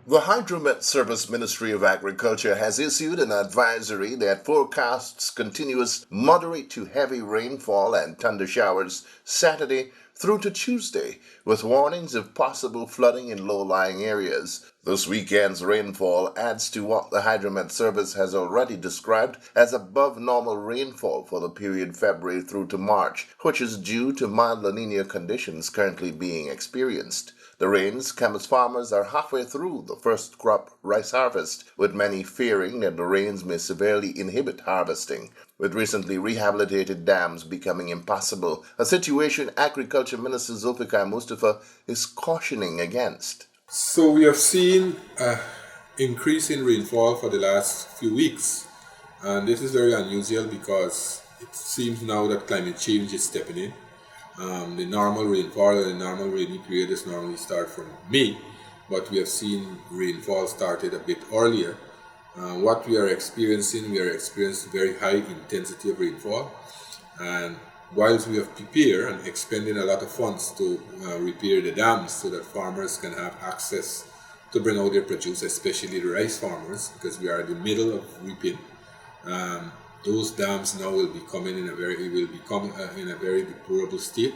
The Hydromet Service Ministry of Agriculture has issued an advisory that forecasts continuous moderate to heavy rainfall and thunder showers Saturday through to Tuesday, with warnings of possible flooding in low-lying areas. This weekend's rainfall adds to what the Hydromet Service has already described as above normal rainfall for the period February through to March, which is due to mild La Nina conditions currently being experienced. The rains come as farmers are halfway through the first crop rice harvest, with many fearing that the rains may severely inhibit harvesting, with recently rehabilitated dams becoming impassable, a situation Agriculture Minister Zulfikar Mustafa is cautioning against. So we have seen an increase in rainfall for the last few weeks, and this is very unusual because it seems now that climate change is stepping in. The normal rainfall and the normal rainy period is normally start from May, but we have seen rainfall started a bit earlier. What we are experiencing very high intensity of rainfall, and whilst we have prepared and expended a lot of funds to repair the dams so that farmers can have access to bring out their produce, especially the rice farmers, because we are in the middle of reaping. Those dams now will become in a very deplorable state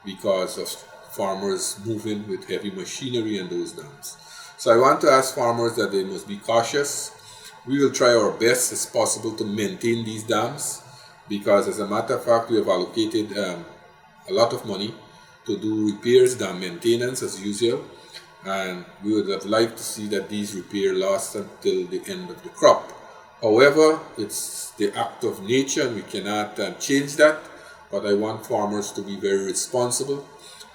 because of farmers moving with heavy machinery in those dams. So I want to ask farmers that they must be cautious. We will try our best as possible to maintain these dams because, as a matter of fact, we have allocated a lot of money to do repairs, dam maintenance as usual, and we would have liked to see that these repairs last until the end of the crop. However, it's the act of nature and we cannot change that, but I want farmers to be very responsible.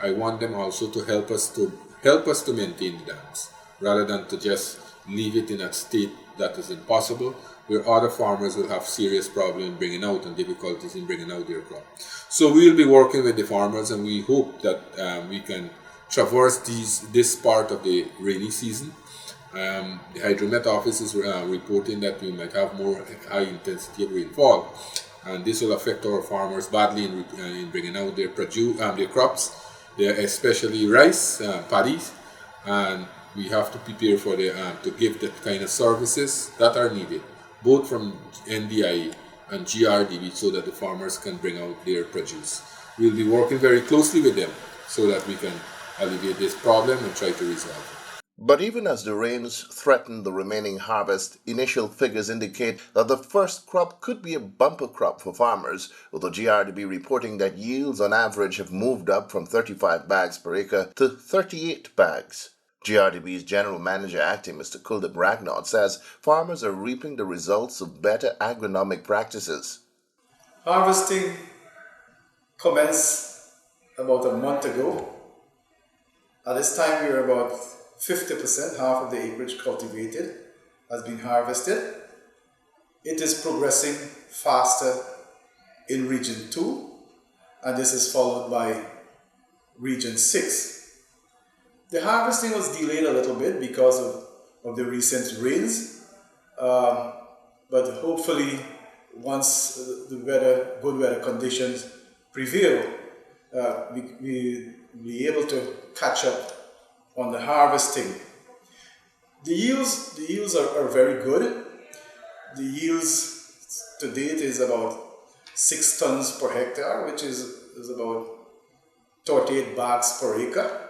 I want them also to help us to maintain the dams, rather than to just leave it in a state that is impossible, where other farmers will have serious problems bringing out and difficulties in bringing out their crop. So we will be working with the farmers, and we hope that we can traverse this part of the rainy season. The Hydromet office is reporting that we might have more high intensity of rainfall, and this will affect our farmers badly in bringing out their produce, their crops, especially rice, paddies, and we have to prepare for to give the kind of services that are needed, both from NDIA and GRDB, so that the farmers can bring out their produce. We'll be working very closely with them so that we can alleviate this problem and try to resolve it. But even as the rains threaten the remaining harvest, initial figures indicate that the first crop could be a bumper crop for farmers, with the GRDB reporting that yields on average have moved up from 35 bags per acre to 38 bags. GRDB's General Manager Acting, Mr. Kuldip Ragnod, says farmers are reaping the results of better agronomic practices. Harvesting commenced about a month ago. At this time, we are about 50%, half of the acreage cultivated, has been harvested. It is progressing faster in Region 2, and this is followed by Region 6. The harvesting was delayed a little bit because of the recent rains, but hopefully once the good weather conditions prevail, we will be able to catch up on the harvesting. The yields are very good. The yields to date is about 6 tons per hectare, which is about 38 bags per acre.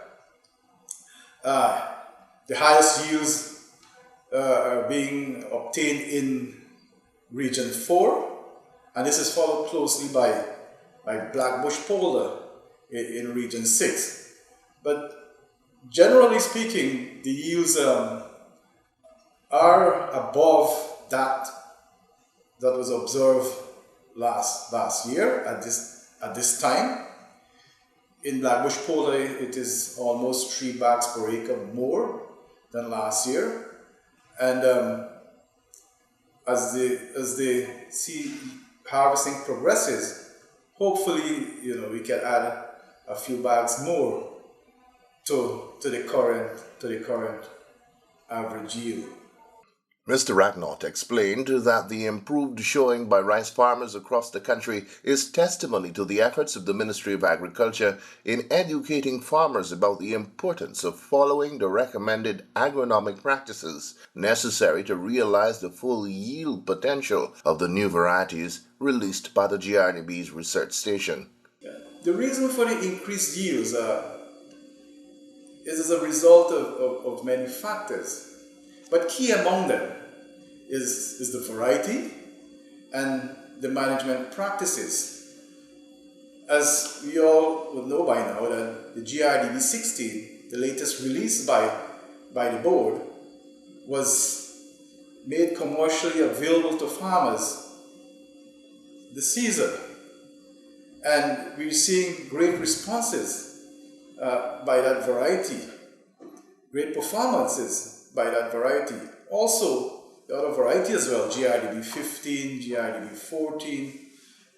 The highest yields are being obtained in Region 4, and this is followed closely by Blackbush Polder in Region 6. But generally speaking, the yields are above that was observed last year at this time. In Blackbush Polder, it is almost 3 bags per acre more than last year, and as the seed harvesting progresses, hopefully we can add a few bags more to the current average yield. Mr. Ratnott explained that the improved showing by rice farmers across the country is testimony to the efforts of the Ministry of Agriculture in educating farmers about the importance of following the recommended agronomic practices necessary to realize the full yield potential of the new varieties released by the GRDB's research station. The reason for the increased yields is as a result of many factors. But key among them is the variety and the management practices. As we all would know by now, that the GRDB 16, the latest release by the board, was made commercially available to farmers this season. And we're seeing great responses by that variety, great performances by that variety. Also, the other variety as well, GRDB 15, GRDB 14,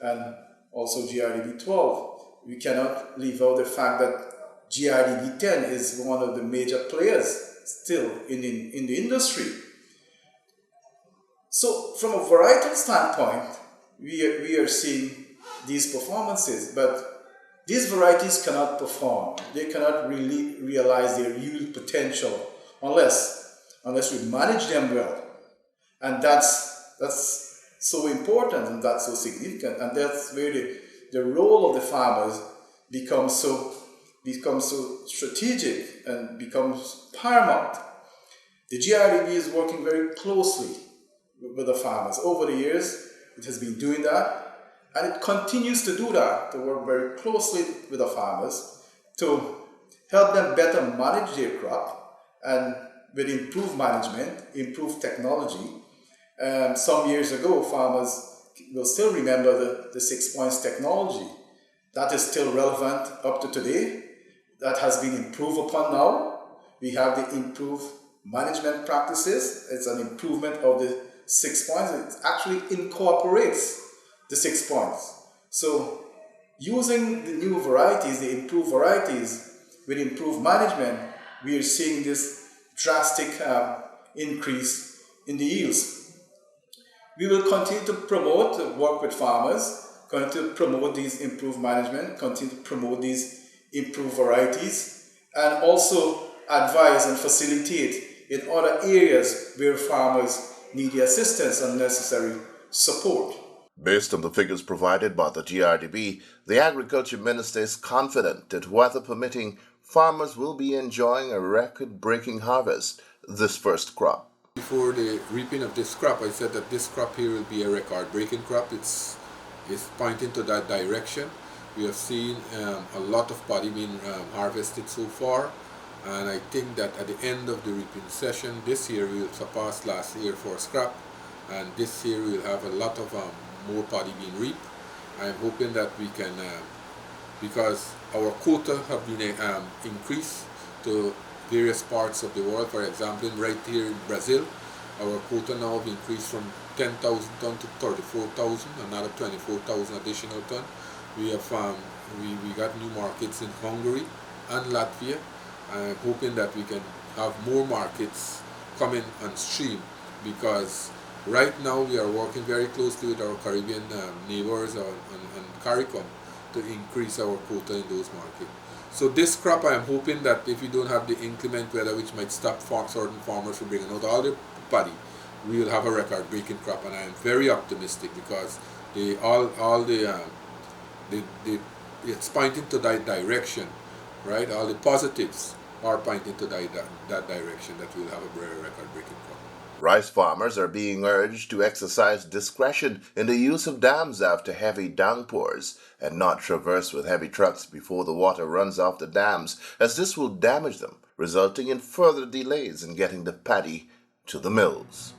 and also GRDB 12. We cannot leave out the fact that GRDB 10 is one of the major players still in the industry. So from a varietal standpoint, we are seeing these performances, but these varieties cannot perform. They cannot really realize their yield potential unless we manage them well. And that's so important and that's so significant, and that's where the role of the farmers becomes so strategic and becomes paramount. The GRDB is working very closely with the farmers. Over the years, it has been doing that, and it continues to do that, to work very closely with the farmers to help them better manage their crop, and with improved management, improved technology. Some years ago, farmers will still remember the 6 points technology. That is still relevant up to today. That has been improved upon now. We have the improved management practices. It's an improvement of the 6 points. It actually incorporates the 6 points. So using the new varieties, the improved varieties, with improved management, we are seeing this drastic increase in the yields. We will continue to promote, work with farmers, continue to promote these improved management, continue to promote these improved varieties, and also advise and facilitate in other areas where farmers need the assistance and necessary support. Based on the figures provided by the GRDB, the Agriculture Minister is confident that, weather permitting, farmers will be enjoying a record-breaking harvest this first crop. Before the reaping of this crop, I said that this crop here will be a record-breaking crop. It's pointing to that direction. We have seen a lot of paddy being harvested so far, and I think that at the end of the reaping session this year we will surpass last year for scrap, and this year we will have a lot of more paddy being reaped. I'm hoping that we can, because our quota have been increased to various parts of the world. For example, right here in Brazil, our quota now have increased from 10,000 ton to 34,000, another 24,000 additional ton. We have we got new markets in Hungary and Latvia. I'm hoping that we can have more markets coming on stream, because right now we are working very closely with our Caribbean neighbors and CARICOM to increase our quota in those markets. So this crop, I am hoping that if we don't have the inclement weather which might stop certain farmers from bringing out all the paddy, we will have a record-breaking crop, and I am very optimistic because it's pointing to that direction, right? All the positives are pointing to that direction, that we'll have a very record-breaking crop. Rice farmers are being urged to exercise discretion in the use of dams after heavy downpours and not traverse with heavy trucks before the water runs off the dams, as this will damage them, resulting in further delays in getting the paddy to the mills.